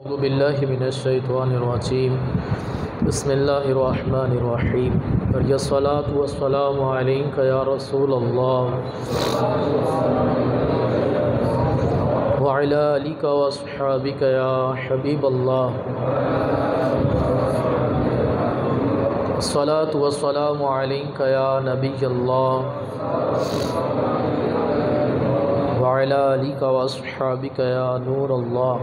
اعوذ باللہ من الشیطان الرجیم بسم اللہ الرحمن الرحیم الصلاۃ والسلام علیک یا رسول اللہ وعلی آلک واصحابک یا حبیب اللہ الصلاۃ والسلام علیک یا نبی اللہ وعلی آلک واصحابک یا نور اللہ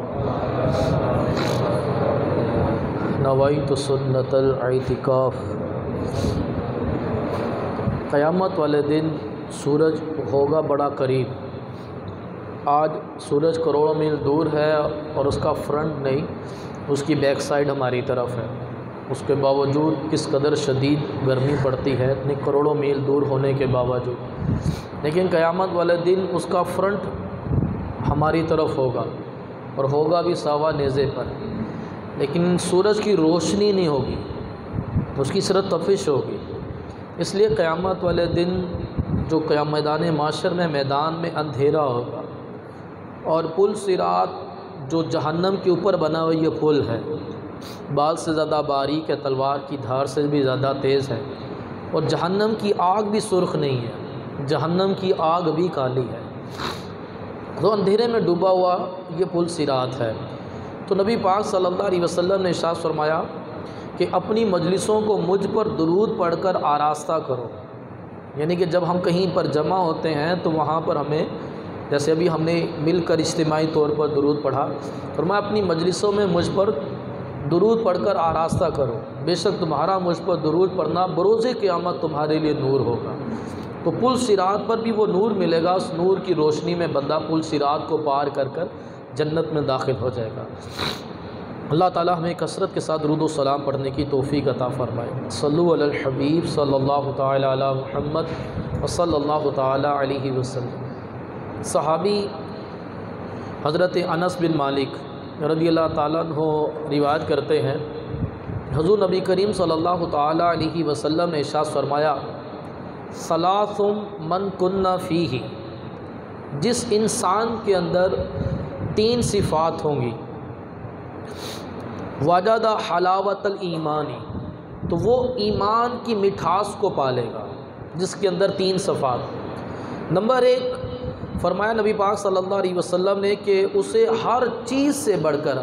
نویت سنت الاعتکاف۔ قیامت والے دن سورج ہوگا بڑا قریب۔ آج سورج کروڑوں میل دور ہے اور اس کا فرنٹ نہیں، اس کی بیک سائیڈ ہماری طرف ہے۔ اس کے باوجود کس قدر شدید گرمی پڑتی ہے، اتنے کروڑوں میل دور ہونے کے باوجود، لیکن قیامت والے دن اس کا فرنٹ ہماری طرف ہوگا اور ہوگا بھی ساوا نیزے پر، لیکن سورج کی روشنی نہیں ہوگی، اس کی صرف تفش ہوگی۔ اس لیے قیامت والے دن جو میدان معاشر میں میدان میں اندھیرا ہوگا، اور پل صراط جو جہنم کے اوپر بنا ہوا یہ پل ہے، بال سے زیادہ باریک ہے، تلوار کی دھار سے بھی زیادہ تیز ہے، اور جہنم کی آگ بھی سرخ نہیں ہے، جہنم کی آگ بھی کالی ہے، تو اندھیرے میں ڈوبا ہوا یہ پل صراط ہے۔ تو نبی پاک صلی اللہ علیہ وسلم نے ارشاد فرمایا کہ اپنی مجلسوں کو مجھ پر درود پڑھ کر آراستہ کرو، یعنی کہ جب ہم کہیں پر جمع ہوتے ہیں تو وہاں پر ہمیں، جیسے ابھی ہم نے مل کر اجتماعی طور پر درود پڑھا، فرمایا اپنی مجلسوں میں مجھ پر درود پڑھ کر آراستہ کرو، بے شک تمہارا مجھ پر درود پڑھنا بروز قیامت تمہارے لیے نور ہوگا۔ تو پل صراط پر بھی وہ نور ملے گا، اس نور کی روشنی میں بندہ پل صراط کو پار کر کر جنت میں داخل ہو جائے گا۔ اللہ تعالی ہمیں کثرت کے ساتھ درود و سلام پڑھنے کی توفیق عطا فرمائے۔ صلو علی الحبیب صلی اللہ تعالی علی محمد وصلی اللہ تعالی علیہ وسلم۔ صحابی حضرت انس بن مالک رضی اللہ تعالیٰ عنہ روایت کرتے ہیں، حضور نبی کریم صلی اللہ تعالی علیہ وسلم نے ارشاد فرمایا، ثلاث من کن فیہ، جس انسان کے اندر تین صفات ہوں گی، وجد حلاوت الایمانی، تو وہ ایمان کی مٹھاس کو پالے گا، جس کے اندر تین صفات۔ نمبر ایک، فرمایا نبی پاک صلی اللہ علیہ وسلم نے کہ اسے ہر چیز سے بڑھ کر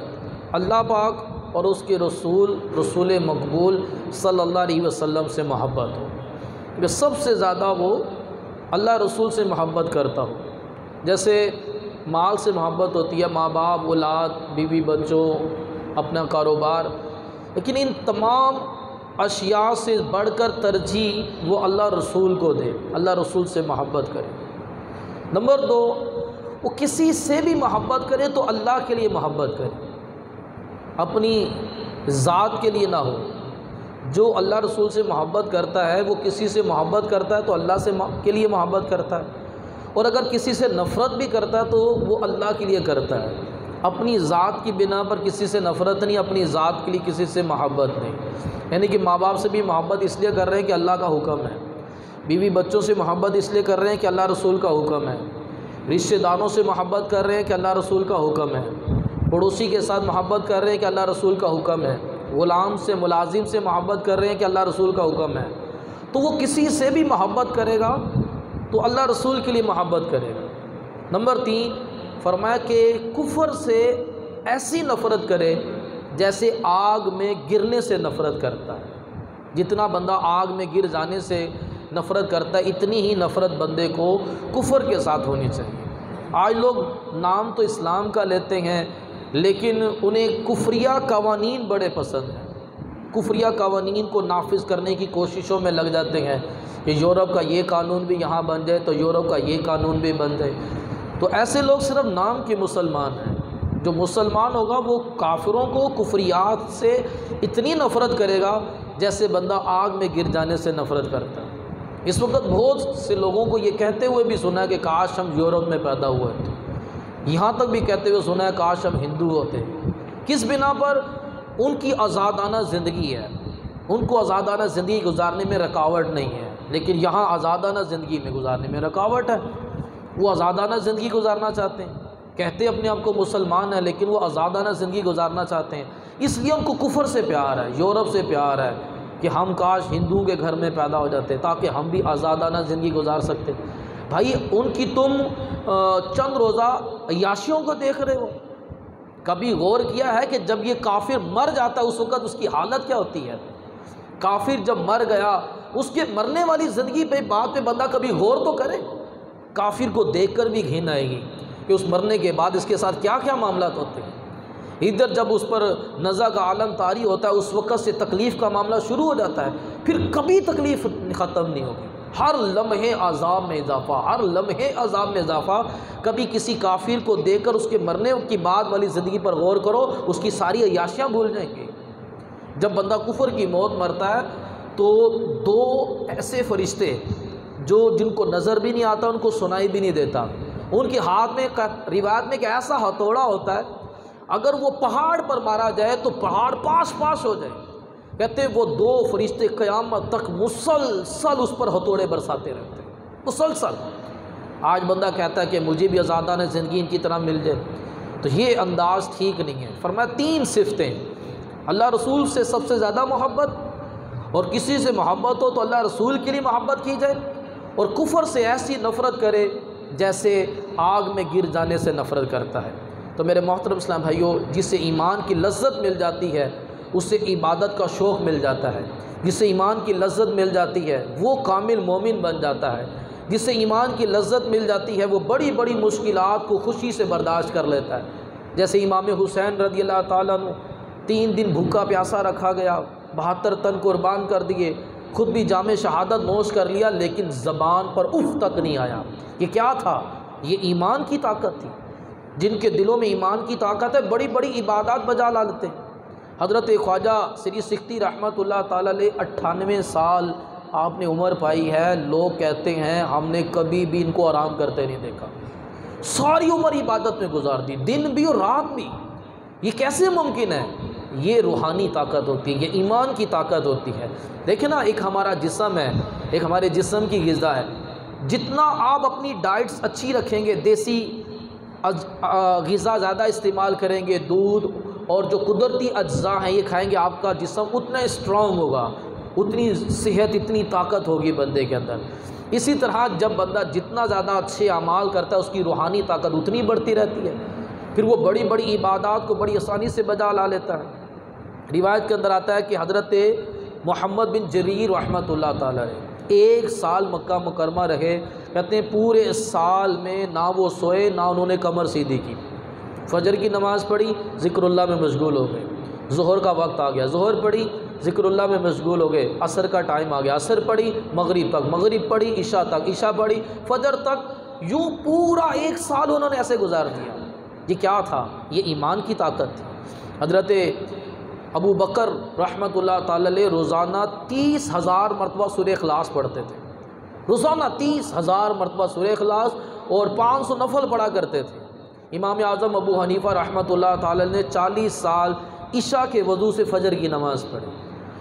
اللہ پاک اور اس کے رسول مقبول صلی اللہ علیہ وسلم سے محبت ہو، کہ سب سے زیادہ وہ اللہ رسول سے محبت کرتا ہو۔ جیسے مال سے محبت ہوتی ہے، ماں باپ، اولاد، بیوی بچوں، اپنا کاروبار، لیکن ان تمام اشیاء سے بڑھ کر ترجیح وہ اللہ رسول کو دے، اللہ رسول سے محبت کرے۔ نمبر دو، وہ کسی سے بھی محبت کرے تو اللہ کے لیے محبت کرے، اپنی ذات کے لیے نہ ہو۔ جو اللہ رسول سے محبت کرتا ہے وہ کسی سے محبت کرتا ہے تو اللہ کے لیے محبت کرتا ہے، اور اگر کسی سے نفرت بھی کرتا ہے تو وہ اللہ کے لیے کرتا ہے، اپنی ذات کی بنا پر کسی سے نفرت نہیں، اپنی ذات کے لیے کسی سے محبت نہیں۔ یعنی کہ ماں باپ سے بھی محبت اس لیے کر رہے ہیں کہ اللہ کا حکم ہے، بیوی بچوں سے محبت اس لیے کر رہے ہیں کہ اللہ رسول کا حکم ہے، رشتہ داروں سے محبت کر رہے ہیں کہ اللہ رسول کا حکم ہے، پڑوسی کے ساتھ محبت کر رہے ہیں کہ اللہ رسول کا حکم ہے، غلام سے، ملازم سے محبت کر رہے ہیں کہ اللہ رسول کا حکم ہے۔ تو وہ کسی سے بھی محبت کرے گا تو اللہ رسول کے لیے محبت کرے گا۔ نمبر تین، فرمایا کہ کفر سے ایسی نفرت کرے جیسے آگ میں گرنے سے نفرت کرتا ہے۔ جتنا بندہ آگ میں گر جانے سے نفرت کرتا ہے، اتنی ہی نفرت بندے کو کفر کے ساتھ ہونی چاہیے۔ آج لوگ نام تو اسلام کا لیتے ہیں، لیکن انہیں کفریہ قوانین بڑے پسند ہیں، کفریہ قوانین کو نافذ کرنے کی کوششوں میں لگ جاتے ہیں کہ یورپ کا یہ قانون بھی یہاں بن جائے تو یورپ کا یہ قانون بھی بن جائے۔ تو ایسے لوگ صرف نام کے مسلمان ہیں۔ جو مسلمان ہوگا وہ کافروں کو، کفریات سے اتنی نفرت کرے گا جیسے بندہ آگ میں گر جانے سے نفرت کرتا ہے۔ اس وقت بہت سے لوگوں کو یہ کہتے ہوئے بھی سنا ہے کہ کاش ہم یورپ میں پیدا ہوئے تھے، یہاں تک بھی کہتے ہوئے سنا ہے کاش ہم ہندو ہوتے۔ کس بنا پر؟ ان کی آزادانہ زندگی ہے، ان کو آزادانہ زندگی گزارنے میں رکاوٹ نہیں ہے، لیکن یہاں آزادانہ زندگی میں گزارنے میں رکاوٹ ہے۔ وہ آزادانہ زندگی گزارنا چاہتے ہیں، کہتے اپنے آپ کو مسلمان ہیں لیکن وہ آزادانہ زندگی گزارنا چاہتے ہیں، اس لیے ان کو کفر سے پیار ہے، یورپ سے پیار ہے کہ ہم کاش ہندوؤں کے گھر میں پیدا ہو جاتے تاکہ ہم بھی آزادانہ زندگی گزار سکتے۔ بھائی ان کی تم چند روزہ عیاشیوں کو دیکھ رہے ہو؟ کبھی غور کیا ہے کہ جب یہ کافر مر جاتا ہے اس وقت اس کی حالت کیا ہوتی ہے؟ کافر جب مر گیا اس کے مرنے والی زندگی پہ بات پہ بندہ کبھی غور تو کرے؟ کافر کو دیکھ کر بھی گھن آئے گی کہ اس مرنے کے بعد اس کے ساتھ کیا کیا معاملات ہوتے ہیں۔ ادھر جب اس پر نزع کا عالم طاری ہوتا ہے اس وقت سے تکلیف کا معاملہ شروع ہو جاتا ہے، پھر کبھی تکلیف ختم نہیں ہوگی، ہر لمحے عذاب میں اضافہ، ہر لمحے عذاب میں اضافہ۔ کبھی کسی کافر کو دیکھ کر اس کے مرنے کی بعد والی زندگی پر غور کرو، اس کی ساری عیاشیاں بھول جائیں گے۔ جب بندہ کفر کی موت مرتا ہے تو دو ایسے فرشتے جن کو نظر بھی نہیں آتا، ان کو سنائی بھی نہیں دیتا، ان کے ہاتھ میں روایت میں کہ ایسا ہتھوڑا ہوتا ہے اگر وہ پہاڑ پر مارا جائے تو پہاڑ پاش پاش ہو جائے۔ کہتے ہیں وہ دو فرشتے قیامت تک مسلسل اس پر ہتھوڑے برساتے رہتے ہیں، مسلسل۔ آج بندہ کہتا ہے کہ مجھے بھی آزادانہ زندگی ان کی طرح مل جائے، تو یہ انداز ٹھیک نہیں ہے۔ فرمایا تین صفتیں، اللہ رسول سے سب سے زیادہ محبت، اور کسی سے محبت ہو تو اللہ رسول کے لیے محبت کی جائے، اور کفر سے ایسی نفرت کرے جیسے آگ میں گر جانے سے نفرت کرتا ہے۔ تو میرے محترم اسلام بھائیوں، جسے ایمان کی لذت مل جاتی ہے اس سے عبادت کا شوق مل جاتا ہے، جس سے ایمان کی لذت مل جاتی ہے وہ کامل مومن بن جاتا ہے، جس سے ایمان کی لذت مل جاتی ہے وہ بڑی بڑی مشکلات کو خوشی سے برداشت کر لیتا ہے۔ جیسے امام حسین رضی اللہ تعالیٰ عنہ 3 دن بھوکا پیاسا رکھا گیا، 72 تن قربان کر دیے، خود بھی جام شہادت نوش کر لیا، لیکن زبان پر اف تک نہیں آیا۔ یہ کیا تھا؟ یہ ایمان کی طاقت تھی۔ جن کے دلوں میں ایمان کی طاقت ہے بڑی بڑی عبادات بجا لا لیتے ہیں۔ حضرت خواجہ سری سکھتی رحمۃ اللہ تعالیٰ علیہ 98 سال آپ نے عمر پائی ہے، لوگ کہتے ہیں ہم نے کبھی بھی ان کو آرام کرتے نہیں دیکھا، ساری عمر عبادت میں گزار دی، دن بھی اور رات بھی۔ یہ کیسے ممکن ہے؟ یہ روحانی طاقت ہوتی ہے، یہ ایمان کی طاقت ہوتی ہے۔ دیکھیں نا، ایک ہمارا جسم ہے، ایک ہمارے جسم کی غذا ہے، جتنا آپ اپنی ڈائٹس اچھی رکھیں گے، دیسی غذا زیادہ استعمال کریں گے، دودھ اور جو قدرتی اجزاء ہیں یہ کھائیں گے، آپ کا جسم اتنا اسٹرانگ ہوگا، اتنی صحت، اتنی طاقت ہوگی بندے کے اندر۔ اسی طرح جب بندہ جتنا زیادہ اچھے اعمال کرتا ہے اس کی روحانی طاقت اتنی بڑھتی رہتی ہے، پھر وہ بڑی بڑی عبادات کو بڑی آسانی سے بجا لا لیتا ہے۔ روایت کے اندر آتا ہے کہ حضرت محمد بن جریر رحمۃ اللہ تعالیٰ علیہ 1 سال مکہ مکرمہ رہے، کہتے ہیں پورے سال میں نہ وہ سوئے نہ انہوں نے کمر سیدھی کی۔ فجر کی نماز پڑھی، ذکر اللہ میں مشغول ہو گئے، ظہر کا وقت آ گیا، ظہر پڑھی، ذکر اللہ میں مشغول ہو گئے، عصر کا ٹائم آ گیا، عصر پڑھی، مغرب تک، مغرب پڑھی، عشاء تک، عشاء پڑھی، فجر تک، یوں پورا 1 سال انہوں نے ایسے گزار دیا۔ یہ کیا تھا؟ یہ ایمان کی طاقت تھی۔ حضرت ابو بکر رحمۃ اللہ تعالی علیہ روزانہ 30,000 مرتبہ سورہ اخلاص پڑھتے تھے، روزانہ 30,000 مرتبہ سورہ اخلاص، اور 500 نفل پڑھا کرتے تھے۔ امام اعظم ابو حنیفہ رحمۃ اللہ تعالی نے 40 سال عشاء کے وضو سے فجر کی نماز پڑھی،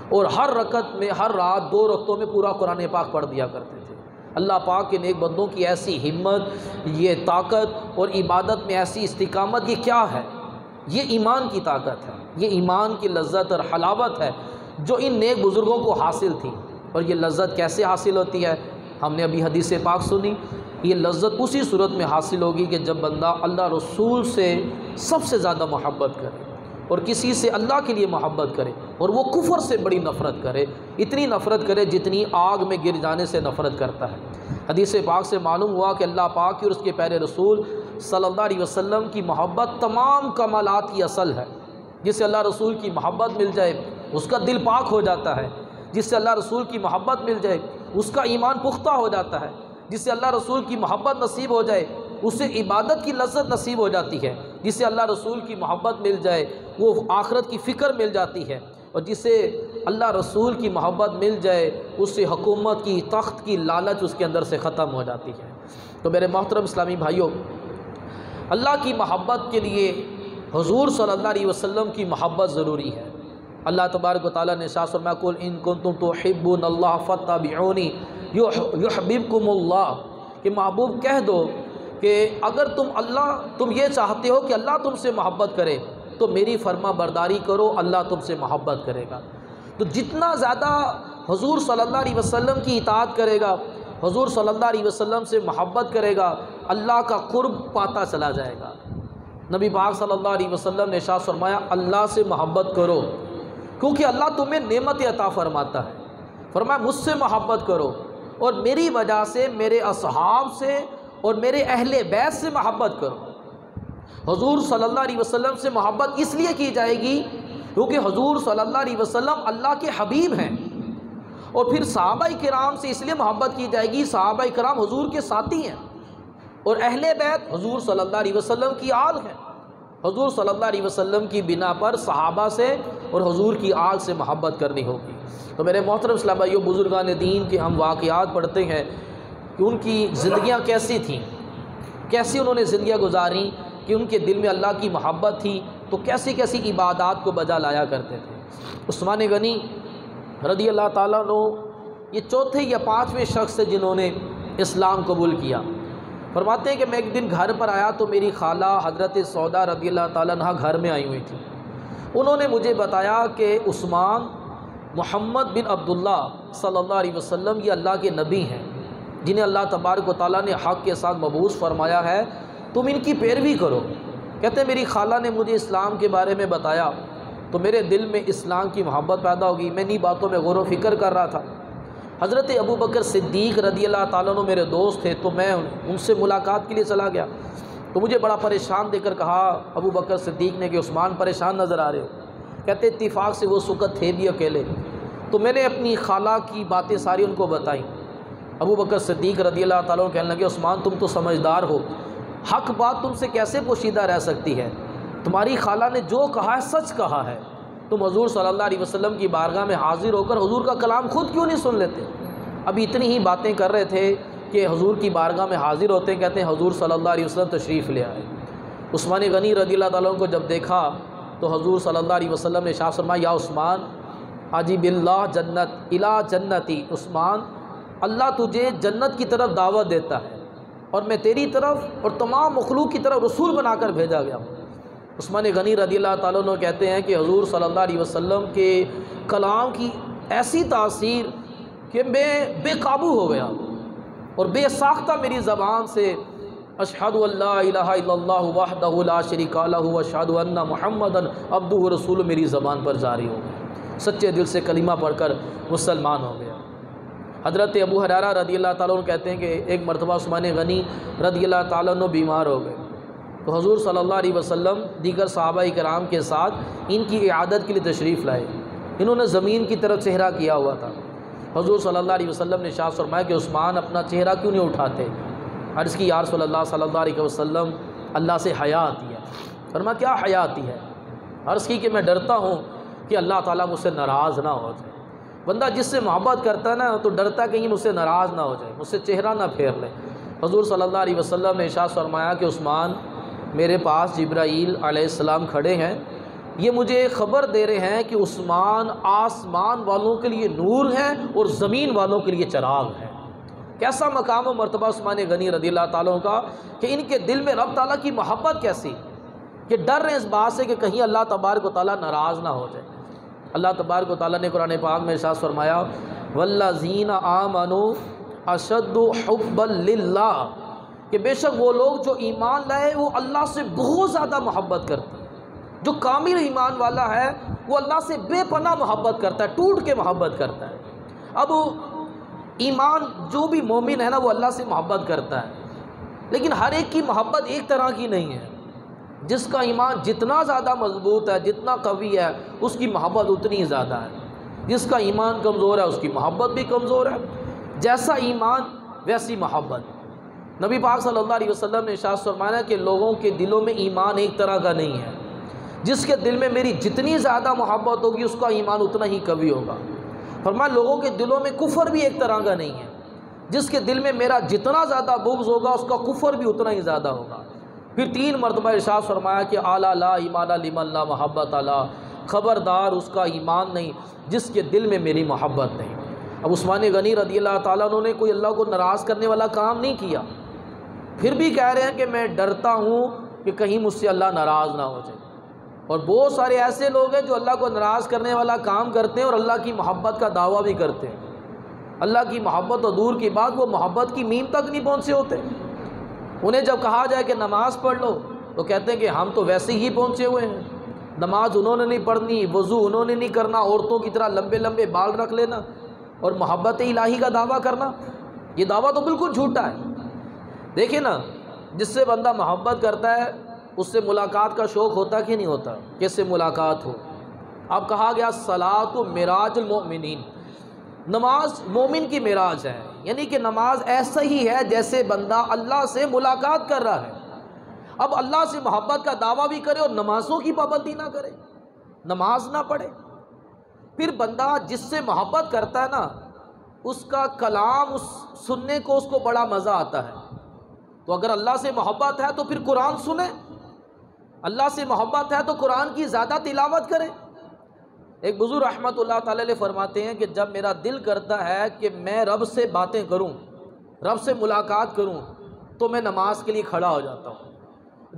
اور ہر رکعت میں، ہر رات 2 رکعتوں میں پورا قرآن پاک پڑھ دیا کرتے تھے۔ اللہ پاک کے نیک بندوں کی ایسی ہمت، یہ طاقت اور عبادت میں ایسی استقامت، یہ کیا ہے؟ یہ ایمان کی طاقت ہے، یہ ایمان کی لذت اور حلاوت ہے جو ان نیک بزرگوں کو حاصل تھی۔ اور یہ لذت کیسے حاصل ہوتی ہے؟ ہم نے ابھی حدیث پاک سنی، یہ لذت اسی صورت میں حاصل ہوگی کہ جب بندہ اللہ رسول سے سب سے زیادہ محبت کرے، اور کسی سے اللہ کے لیے محبت کرے، اور وہ کفر سے بڑی نفرت کرے، اتنی نفرت کرے جتنی آگ میں گر جانے سے نفرت کرتا ہے۔ حدیث پاک سے معلوم ہوا کہ اللہ پاک کی اور اس کے پیارے رسول صلی اللہ علیہ وسلم کی محبت تمام کمالات کی اصل ہے۔ جس سے اللہ رسول کی محبت مل جائے اس کا دل پاک ہو جاتا ہے، جس سے اللہ رسول کی محبت مل جائے اس کا ایمان پختہ ہو جاتا ہے، جس سے اللہ رسول کی محبت نصیب ہو جائے اسے عبادت کی لذت نصیب ہو جاتی ہے، جس سے اللہ رسول کی محبت مل جائے وہ آخرت کی فکر مل جاتی ہے، اور جسے اللہ رسول کی محبت مل جائے اس سے حکومت کی، تخت کی لالچ اس کے اندر سے ختم ہو جاتی ہے۔ تو میرے محترم اسلامی بھائیوں، اللہ کی محبت کے لیے حضور صلی اللہ علیہ وسلم کی محبت ضروری ہے۔ اللہ تبارک و تعالیٰ نے ارشاد فرمایا قل ان کنتم تحبون اللہ فاتبعونی یحببکم اللہ، کہ محبوب کہہ دو کہ کہ اگر تم یہ چاہتے ہو کہ اللہ تم سے محبت کرے تو میری فرما برداری کرو، اللہ تم سے محبت کرے گا۔ تو جتنا زیادہ حضور صلی اللہ علیہ وسلم کی اطاعت کرے گا، حضور صلی اللہ علیہ وسلم سے محبت کرے گا، اللہ کا قرب پاتا چلا جائے گا۔ نبی پاک صلی اللہ علیہ وسلم نے ارشاد فرمایا اللہ سے محبت کرو کیونکہ اللہ تمہیں نعمت عطا فرماتا ہے۔ فرمایا مجھ سے محبت کرو اور میری وجہ سے میرے اصحاب سے اور میرے اہل بیت سے محبت کرو۔ حضور صلی اللہ علیہ وسلم سے محبت اس لیے کی جائے گی کیونکہ حضور صلی اللہ علیہ وسلم اللہ کے حبیب ہیں، اور پھر صحابہ کرام سے اس لیے محبت کی جائے گی، صحابہ کرام حضور کے ساتھی ہیں، اور اہل بیت حضور صلی اللہ علیہ وسلم کی آل ہیں۔ حضور صلی اللہ علیہ وسلم کی بنا پر صحابہ سے اور حضور کی آل سے محبت کرنی ہوگی۔ تو میرے محترم اسلام بھائیو، بزرگان دین کے ہم واقعات پڑھتے ہیں کہ ان کی زندگیاں کیسی تھیں، کیسی انہوں نے زندگیاں گزاریں، کہ ان کے دل میں اللہ کی محبت تھی تو کیسی کیسی عبادات کو بجا لایا کرتے تھے۔ عثمان غنی رضی اللہ تعالیٰ عنہ یہ چوتھے یا پانچویں شخص تھے جنہوں نے اسلام قبول کیا۔ فرماتے ہیں کہ میں ایک دن گھر پر آیا تو میری خالہ حضرت سودا رضی اللہ تعالیٰ عنہ گھر میں آئی ہوئی تھی۔ انہوں نے مجھے بتایا کہ عثمان محمد بن عبداللہ صلی اللہ علیہ وسلم یہ اللہ کے نبی ہیں جنہیں اللہ تبارک و تعالیٰ نے حق کے ساتھ مبعوث فرمایا ہے، تم ان کی پیروی کرو۔ کہتے ہیں میری خالہ نے مجھے اسلام کے بارے میں بتایا تو میرے دل میں اسلام کی محبت پیدا ہوگی، میں انہی باتوں میں غور و فکر کر رہا تھا۔ حضرت ابو بکر صدیق رضی اللہ تعالیٰ عنہ میرے دوست تھے تو میں ان سے ملاقات کے لیے چلا گیا، تو مجھے بڑا پریشان دے کر کہا ابو بکر صدیق نے کہ عثمان پریشان نظر آ رہے ہو۔ کہتے اتفاق سے وہ اس وقت تھے بھی اکیلے، تو میں نے اپنی خالہ کی باتیں ساری ان کو بتائیں۔ ابو بکر صدیق رضی اللہ تعالیٰ عنہ کہنے لگے عثمان تم تو سمجھدار ہو، حق بات تم سے کیسے پوشیدہ رہ سکتی ہے؟ تمہاری خالہ نے جو کہا ہے سچ کہا ہے، تم حضور صلی اللہ علیہ وسلم کی بارگاہ میں حاضر ہو کر حضور کا کلام خود کیوں نہیں سن لیتے؟ اب اتنی ہی باتیں کر رہے تھے کہ حضور کی بارگاہ میں حاضر ہوتے ہیں، کہتے ہیں حضور صلی اللہ علیہ وسلم تشریف لے آئے۔ عثمان غنی رضی اللہ تعالیٰ عنہ کو جب دیکھا تو حضور صلی اللہ علیہ وسلم نے ارشاد فرمایا یا عثمان عجیب اللہ جنت الا جنتی، عثمان اللہ تجھے جنت کی طرف دعوت دیتا ہے اور میں تیری طرف اور تمام مخلوق کی طرف رسول بنا کر بھیجا گیا ہوں۔ عثمان غنی رضی اللہ تعالیٰ عنہ کہتے ہیں کہ حضور صلی اللہ علیہ وسلم کے کلام کی ایسی تاثیر کہ میں بے قابو ہو گیا اور بے ساختہ میری زبان سے اشہد ان لا الہ الا اللہ وحدہ لا شریک لہ واشہد ان محمدًا عبدہ ورسولہ میری زبان پر جاری ہو گیا، سچے دل سے کلمہ پڑھ کر مسلمان ہو گیا۔ حضرت ابو ہریرہ رضی اللہ تعالیٰ عنہ کہتے ہیں کہ ایک مرتبہ عثمان غنی رضی اللہ تعالیٰ عنہ بیمار ہو گئے تو حضور صلی اللہ علیہ وسلم دیگر صحابہ کرام کے ساتھ ان کی عیادت کے لیے تشریف لائے۔ انہوں نے زمین کی طرف چہرہ کیا ہوا تھا۔ حضور صلی اللہ علیہ وسلم نے ارشاد فرمایا کہ عثمان اپنا چہرہ کیوں نہیں اٹھاتے؟ عرض کی یا رسول اللہ صلی اللہ علیہ وسلم اللہ سے حیا آتی ہے۔ فرمایا کیا حیا آتی ہے؟ عرض کی کہ میں ڈرتا ہوں کہ اللہ تعالیٰ مجھ سے ناراض نہ ہو جائے۔ بندہ جس سے محبت کرتا ہے نا تو ڈرتا کہیں مجھ سے ناراض نہ ہو جائے، مجھ سے چہرہ نہ پھیر لے۔ حضور صلی اللہ علیہ وسلم نے ارشاد فرمایا کہ عثمان میرے پاس جبرائیل علیہ السلام کھڑے ہیں، یہ مجھے خبر دے رہے ہیں کہ عثمان آسمان والوں کے لیے نور ہے اور زمین والوں کے لیے چراغ ہے۔ کیسا مقام و مرتبہ عثمان غنی رضی اللہ تعالیٰ کا کہ ان کے دل میں رب تعالیٰ کی محبت کیسی کہ ڈر رہے اس بات سے کہ کہیں اللہ تبارک و تعالیٰ ناراض نہ ہو جائے۔ اللہ تبارک و تعالیٰ نے قرآن پاک میں ارشاد فرمایا والذین آمنوا اشد حبا للہ، کہ بے شک وہ لوگ جو ایمان لائے وہ اللہ سے بہت زیادہ محبت کرتے ہیں۔ جو کامل ایمان والا ہے وہ اللہ سے بے پناہ محبت کرتا ہے، ٹوٹ کے محبت کرتا ہے۔ اب ایمان جو بھی مومن ہے نا وہ اللہ سے محبت کرتا ہے، لیکن ہر ایک کی محبت ایک طرح کی نہیں ہے۔ جس کا ایمان جتنا زیادہ مضبوط ہے، جتنا قوی ہے، اس کی محبت اتنی ہی زیادہ ہے۔ جس کا ایمان کمزور ہے اس کی محبت بھی کمزور ہے۔ جیسا ایمان ویسی محبت۔ نبی پاک صلی اللہ علیہ وسلم نے ارشاد فرمایا کہ لوگوں کے دلوں میں ایمان ایک طرح کا نہیں ہے۔ جس کے دل میں میری جتنی زیادہ محبت ہوگی اس کا ایمان اتنا ہی قوی ہوگا۔ فرمایا لوگوں کے دلوں میں کفر بھی ایک طرح کا نہیں ہے۔ جس کے دل میں میرا جتنا زیادہ بغض ہوگا اس کا کفر بھی اتنا ہی زیادہ ہوگا۔ پھر 3 مرتبہ ارشاد فرمایا کہ اعلیٰ لا ایمان لمن لا محبت علی، خبردار اس کا ایمان نہیں جس کے دل میں میری محبت نہیں۔ اب عثمان غنی رضی اللہ تعالیٰ عنہ نے کوئی اللہ کو ناراض کرنے والا کام نہیں کیا، پھر بھی کہہ رہے ہیں کہ میں ڈرتا ہوں کہ کہیں مجھ سے اللہ ناراض نہ ہو جائے۔ اور بہت سارے ایسے لوگ ہیں جو اللہ کو ناراض کرنے والا کام کرتے ہیں اور اللہ کی محبت کا دعویٰ بھی کرتے ہیں۔ اللہ کی محبت اور دور کی بات، وہ محبت کی میم تک نہیں پہنچے ہوتے۔ انہیں جب کہا جائے کہ نماز پڑھ لو تو کہتے ہیں کہ ہم تو ویسے ہی پہنچے ہوئے ہیں، نماز انہوں نے نہیں پڑھنی، وضو انہوں نے نہیں کرنا، عورتوں کی طرح لمبے لمبے بال رکھ لینا اور محبت الہی کا دعویٰ کرنا، یہ دعویٰ تو بالکل جھوٹا ہے۔ دیکھیں نا، جس سے بندہ محبت کرتا ہے اس سے ملاقات کا شوق ہوتا کہ نہیں ہوتا؟ کس سے ملاقات ہو؟ اب کہا گیا صلاۃ معراج المؤمنین، نماز مومن کی معراج ہے، یعنی کہ نماز ایسا ہی ہے جیسے بندہ اللہ سے ملاقات کر رہا ہے۔ اب اللہ سے محبت کا دعویٰ بھی کرے اور نمازوں کی پابندی نہ کرے، نماز نہ پڑھے، پھر بندہ جس سے محبت کرتا ہے نا اس کا کلام اس سننے کو اس کو بڑا مزہ آتا ہے۔ تو اگر اللہ سے محبت ہے تو پھر قرآن سنیں، اللہ سے محبت ہے تو قرآن کی زیادہ تلاوت کریں۔ ایک بزرگ رحمۃ اللہ تعالی علیہ فرماتے ہیں کہ جب میرا دل کرتا ہے کہ میں رب سے باتیں کروں، رب سے ملاقات کروں، تو میں نماز کے لیے کھڑا ہو جاتا ہوں۔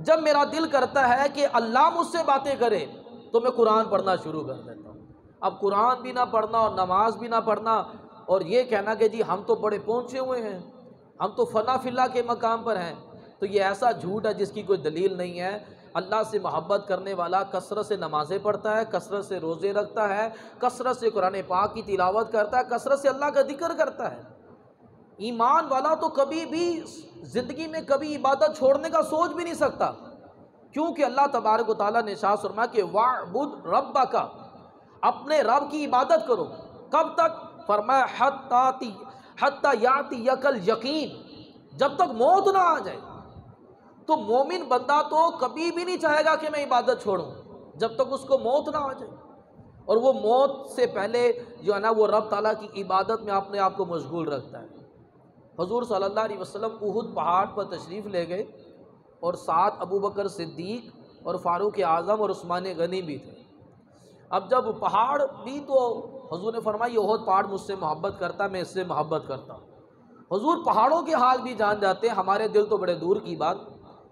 جب میرا دل کرتا ہے کہ اللہ مجھ سے باتیں کرے تو میں قرآن پڑھنا شروع کر دیتا ہوں۔ اب قرآن بھی نہ پڑھنا اور نماز بھی نہ پڑھنا اور یہ کہنا کہ جی ہم تو بڑے پہنچے ہوئے ہیں، ہم تو فنا فی اللہ کے مقام پر ہیں، تو یہ ایسا جھوٹ ہے جس کی کوئی دلیل نہیں ہے۔ اللہ سے محبت کرنے والا کثرت سے نمازیں پڑھتا ہے، کثرت سے روزے رکھتا ہے، کثرت سے قرآن پاک کی تلاوت کرتا ہے، کثرت سے اللہ کا ذکر کرتا ہے۔ ایمان والا تو کبھی بھی زندگی میں کبھی عبادت چھوڑنے کا سوچ بھی نہیں سکتا، کیونکہ اللہ تبارک و تعالیٰ نے ارشاد فرمایا کہ وَاعْبُدْ رَبَّكَ، اپنے رب کی عبادت کرو۔ کب تک؟ فرمایا حَتَّى يَأْتِيَكَ الْيَقِينُ، جب تک موت نہ آ جائے۔ تو مومن بندہ تو کبھی بھی نہیں چاہے گا کہ میں عبادت چھوڑوں جب تک اس کو موت نہ آ جائے، اور وہ موت سے پہلے جو ہے نا وہ رب تعالیٰ کی عبادت میں اپنے آپ کو مشغول رکھتا ہے۔ حضور صلی اللہ علیہ وسلم احد پہاڑ پر تشریف لے گئے اور ساتھ ابو بکر صدیق اور فاروق اعظم اور عثمان غنی بھی تھے۔ اب جب پہاڑ بھی، تو حضور نے فرمایا یہ احد پہاڑ مجھ سے محبت کرتا، میں اس سے محبت کرتا ہوں۔ حضور پہاڑوں کے حال بھی جان جاتے ہیں، ہمارے دل تو بڑے دور کی بات۔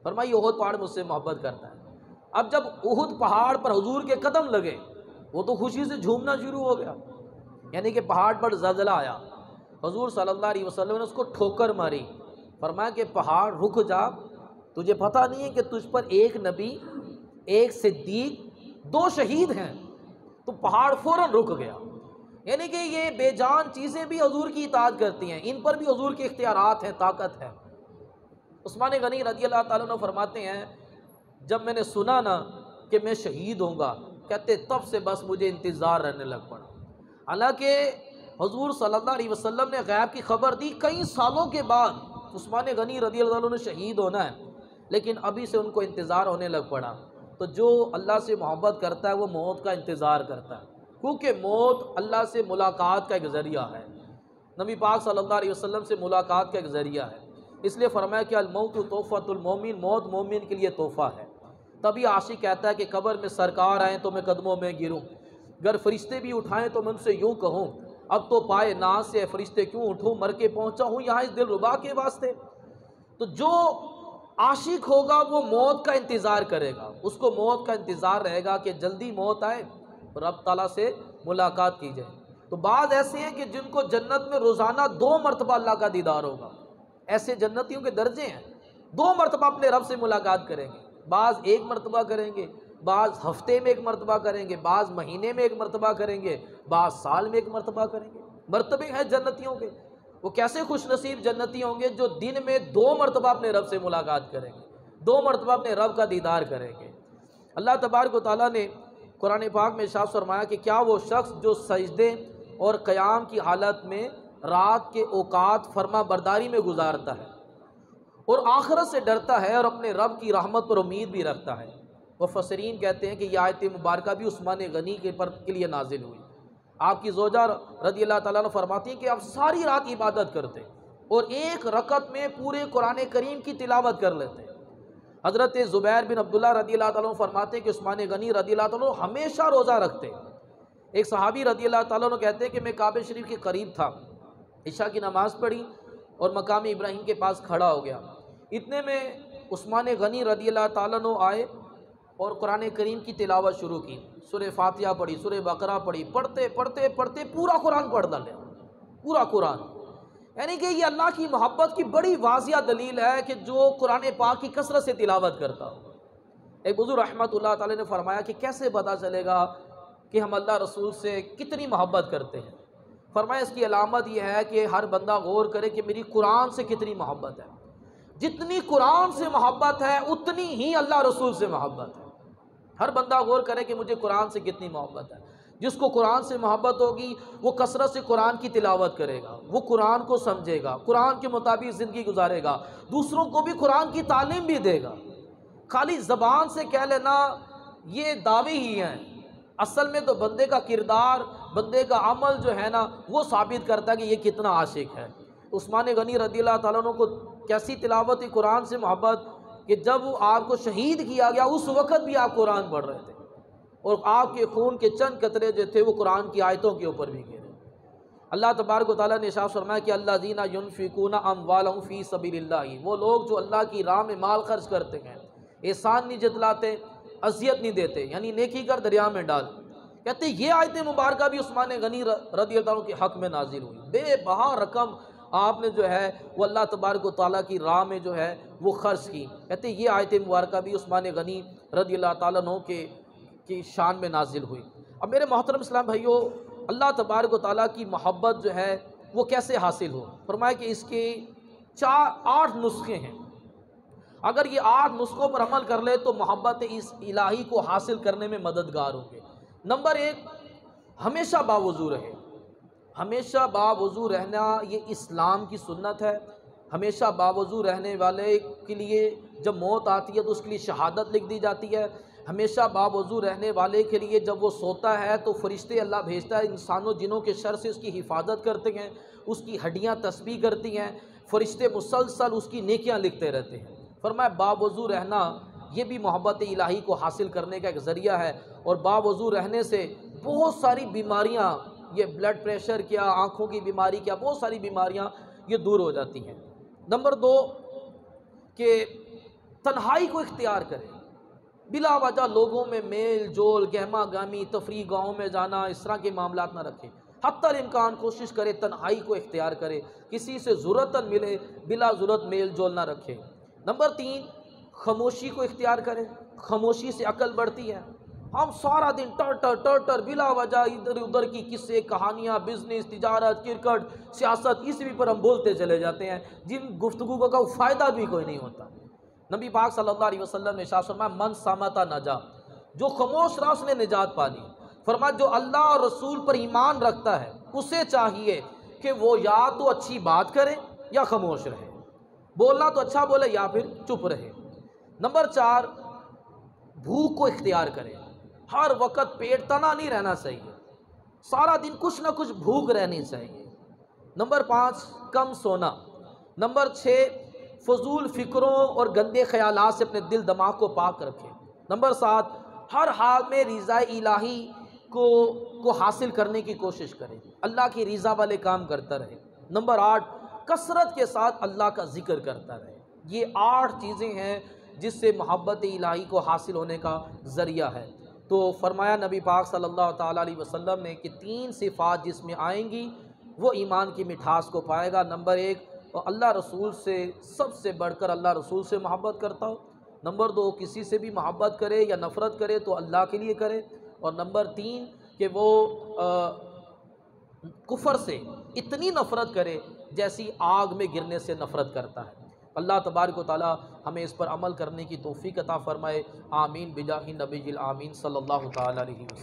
فرمایا یہ احد پہاڑ مجھ سے محبت کرتا ہے۔ اب جب احد پہاڑ پر حضور کے قدم لگے وہ تو خوشی سے جھومنا شروع ہو گیا، یعنی کہ پہاڑ پر زلزلہ آیا، حضور صلی اللہ علیہ وسلم نے اس کو ٹھوکر ماری، فرمایا کہ پہاڑ رک جا، تجھے پتہ نہیں ہے کہ تجھ پر ایک نبی، ایک صدیق، 2 شہید ہیں؟ تو پہاڑ فوراً رک گیا۔ یعنی کہ یہ بے جان چیزیں بھی حضور کی اطاعت کرتی ہیں، ان پر بھی حضور کے اختیارات ہیں، طاقت ہے۔ عثمان غنی رضی اللہ تعالیٰ عنہ فرماتے ہیں جب میں نے سنا نا کہ میں شہید ہوں گا، کہتے تب سے بس مجھے انتظار رہنے لگ پڑا۔ حالانکہ حضور صلی اللہ علیہ وسلم نے غیب کی خبر دی کئی سالوں کے بعد عثمان غنی رضی اللہ عنہ نے شہید ہونا ہے، لیکن ابھی سے ان کو انتظار ہونے لگ پڑا۔ تو جو اللہ سے محبت کرتا ہے وہ موت کا انتظار کرتا ہے، کیونکہ موت اللہ سے ملاقات کا ایک ذریعہ ہے، نبی پاک صلی اللہ علیہ وسلم سے ملاقات کا ایک ذریعہ ہے۔ اس لیے فرمایا کہ الموت تحفۃ المومن، موت مومن کے لیے تحفہ ہے۔ تبھی عاشق کہتا ہے کہ قبر میں سرکار آئیں تو میں قدموں میں گروں، گر فرشتے بھی اٹھائیں تو میں ان سے یوں کہوں اب تو پائے ناز سے فرشتے کیوں اٹھوں، مر کے پہنچا ہوں یہاں اس دل ربا کے واسطے۔ تو جو عاشق ہوگا وہ موت کا انتظار کرے گا، اس کو موت کا انتظار رہے گا کہ جلدی موت آئے اور رب تعالیٰ سے ملاقات کی جائے۔ تو بعض ایسے ہیں کہ جن کو جنت میں روزانہ 2 مرتبہ اللہ کا دیدار ہوگا، ایسے جنتیوں کے درجے ہیں، 2 مرتبہ اپنے رب سے ملاقات کریں گے، بعض 1 مرتبہ کریں گے، بعض ہفتے میں 1 مرتبہ کریں گے، بعض مہینے میں 1 مرتبہ کریں گے، بعض سال میں 1 مرتبہ کریں گے۔ مرتبے ہیں جنتیوں کے، وہ کیسے خوش نصیب جنتی ہوں گے جو دن میں 2 مرتبہ اپنے رب سے ملاقات کریں گے، 2 مرتبہ اپنے رب کا دیدار کریں گے۔ اللہ تبارک و تعالیٰ نے قرآن پاک میں ارشاد فرمایا کہ کیا وہ شخص جو سجدے اور قیام کی حالت میں رات کے اوقات فرما برداری میں گزارتا ہے اور آخرت سے ڈرتا ہے اور اپنے رب کی رحمت پر امید بھی رکھتا ہے، مفسرین کہتے ہیں کہ یہ آیت مبارکہ بھی عثمان غنی کے لیے نازل ہوئی۔ آپ کی زوجہ رضی اللہ تعالیٰ عنہ فرماتی ہیں کہ آپ ساری رات عبادت کرتے اور 1 رکعت میں پورے قرآن کریم کی تلاوت کر لیتے۔ حضرت زبیر بن عبداللہ رضی اللہ تعالیٰ عنہ فرماتے ہیں کہ عثمان غنی رضی اللہ تعالیٰ عنہ ہمیشہ روزہ رکھتے۔ ایک صحابی رضی اللہ تعالیٰ عنہ کہتے ہیں کہ میں کعبہ شریف کے قریب تھا، عشاء کی نماز پڑھی اور مقام ابراہیم کے پاس کھڑا ہو گیا، اتنے میں عثمان غنی رضی اللہ تعالیٰ عنہ آئے اور قرآن کریم کی تلاوت شروع کی، سورہ فاتحہ پڑھی، سورہ بقرہ پڑھی، پڑھتے پڑھتے پڑھتے پورا قرآن پڑھ ڈالے، پورا قرآن۔ یعنی کہ یہ اللہ کی محبت کی بڑی واضح دلیل ہے کہ جو قرآن پاک کی کثرت سے تلاوت کرتا ہو۔ ایک بزرگ رحمۃ اللہ تعالی نے فرمایا کہ کیسے پتہ چلے گا کہ ہم اللہ رسول سے کتنی محبت کرتے ہیں؟ فرمایا اس کی علامت یہ ہے کہ ہر بندہ غور کرے کہ میری قرآن سے کتنی محبت ہے۔ جتنی قرآن سے محبت ہے اتنی ہی اللہ رسول سے محبت ہے۔ ہر بندہ غور کرے کہ مجھے قرآن سے کتنی محبت ہے۔ جس کو قرآن سے محبت ہوگی وہ کثرت سے قرآن کی تلاوت کرے گا، وہ قرآن کو سمجھے گا، قرآن کے مطابق زندگی گزارے گا، دوسروں کو بھی قرآن کی تعلیم بھی دے گا۔ خالی زبان سے کہہ لینا یہ دعوے ہی ہیں، اصل میں تو بندے کا کردار، بندے کا عمل جو ہے نا وہ ثابت کرتا ہے کہ یہ کتنا عاشق ہے۔ عثمان غنی رضی اللہ تعالیٰ عنہ کو کیسی تلاوت قرآن سے محبت کہ جب آپ کو شہید کیا گیا اس وقت بھی آپ قرآن پڑھ رہے تھے، اور آپ کے خون کے چند قطرے جو تھے وہ قرآن کی آیتوں کے اوپر بھی گرے۔ اللہ تبارک و تعالیٰ نے ارشاد فرمایا کہ الذین ینفقون اموالہم فی سبیل اللہ، وہ لوگ جو اللہ کی راہ میں مال خرچ کرتے ہیں، احسان نہیں جتلاتے، اذیت نہیں دیتے، یعنی نیکی کر دریا میں ڈال۔ کہتے یہ آیت مبارکہ بھی عثمان غنی رضی اللہ عنہ کے حق میں نازل ہوئی، بے بہا رقم آپ نے جو ہے وہ اللہ تبارک و تعالیٰ کی راہ میں جو ہے وہ خرچ کی۔ کہتے یہ آیت مبارکہ بھی عثمان غنی رضی اللہ تعالیٰ عنہ کی شان میں نازل ہوئی۔ اب میرے محترم اسلام بھائیو، اللہ تبارک و تعالیٰ کی محبت جو ہے وہ کیسے حاصل ہو؟ فرمایا کہ اس کے 8 نسخے ہیں، اگر یہ 8 نسخوں پر عمل کر لے تو محبت اس الہی کو حاصل کرنے میں مددگار ہوں گے۔ نمبر 1، ہمیشہ باوضو رہے۔ ہمیشہ باوضو رہنا یہ اسلام کی سنت ہے۔ ہمیشہ باوضو رہنے والے کے لیے جب موت آتی ہے تو اس کے لیے شہادت لکھ دی جاتی ہے۔ ہمیشہ باوضو رہنے والے کے لیے جب وہ سوتا ہے تو فرشتے اللہ بھیجتا ہے، انسانوں جنوں کے شر سے اس کی حفاظت کرتے ہیں، اس کی ہڈیاں تسبیح کرتی ہیں، فرشتے مسلسل اس کی نیکیاں لکھتے رہتے ہیں۔ فرمایا باوضو رہنا یہ بھی محبت الہی کو حاصل کرنے کا ایک ذریعہ ہے، اور باوضو رہنے سے بہت ساری بیماریاں، یہ بلڈ پریشر کیا، آنکھوں کی بیماری کیا، بہت ساری بیماریاں یہ دور ہو جاتی ہیں۔ نمبر 2 کہ تنہائی کو اختیار کرے، بلا وجہ لوگوں میں میل جول، گہما گہمی، تفریح گاہوں میں جانا، اس طرح کے معاملات نہ رکھے۔ حتی الامکان کوشش کرے تنہائی کو اختیار کرے، کسی سے ضرورت ملے بلا ضرورت میل جول نہ رکھے۔ نمبر 3 خاموشی کو اختیار کرے، خاموشی سے عقل بڑھتی ہے۔ ہم سارا دن ٹر بلا وجہ ادھر ادھر کی قصے، کہانیاں، بزنس، تجارت، کرکٹ، سیاست، اس بھی پر ہم بولتے چلے جاتے ہیں جن گفتگو کا فائدہ بھی کوئی نہیں ہوتا۔ نبی پاک صلی اللہ علیہ وسلم نے ارشاد فرمایا من صامت نجا، جو خاموش رہا اس نے نجات پا لی۔ فرمایا جو اللہ اور رسول پر ایمان رکھتا ہے اسے چاہیے کہ وہ یا تو اچھی بات کرے یا خاموش رہے، بولنا تو اچھا بولے یا پھر چپ رہے۔ نمبر 4 بھوک کو اختیار کرے، ہر وقت پیٹ تنا نہیں رہنا چاہیے، سارا دن کچھ نہ کچھ بھوک رہنی چاہیے۔ نمبر 5 کم سونا۔ نمبر 6 فضول فکروں اور گندے خیالات سے اپنے دل دماغ کو پاک رکھے۔ نمبر 7 ہر حال میں رضا الہی کو حاصل کرنے کی کوشش کرے، اللہ کی رضا والے کام کرتا رہے۔ نمبر 8 کثرت کے ساتھ اللہ کا ذکر کرتا رہے۔ یہ 8 چیزیں ہیں جس سے محبت الہی کو حاصل ہونے کا ذریعہ ہے۔ تو فرمایا نبی پاک صلی اللہ تعالیٰ علیہ وسلم نے کہ 3 صفات جس میں آئیں گی وہ ایمان کی مٹھاس کو پائے گا۔ نمبر 1 اللہ رسول سے سب سے بڑھ کر اللہ رسول سے محبت کرتا ہو۔ نمبر 2 کسی سے بھی محبت کرے یا نفرت کرے تو اللہ کے لیے کرے۔ اور نمبر 3 کہ وہ کفر سے اتنی نفرت کرے جیسی آگ میں گرنے سے نفرت کرتا ہے۔ اللہ تبارک و تعالی ہمیں اس پر عمل کرنے کی توفیق عطا فرمائے۔ آمین بجاہ نبی الآمین صلی اللہ تعالی علیہ وسلم۔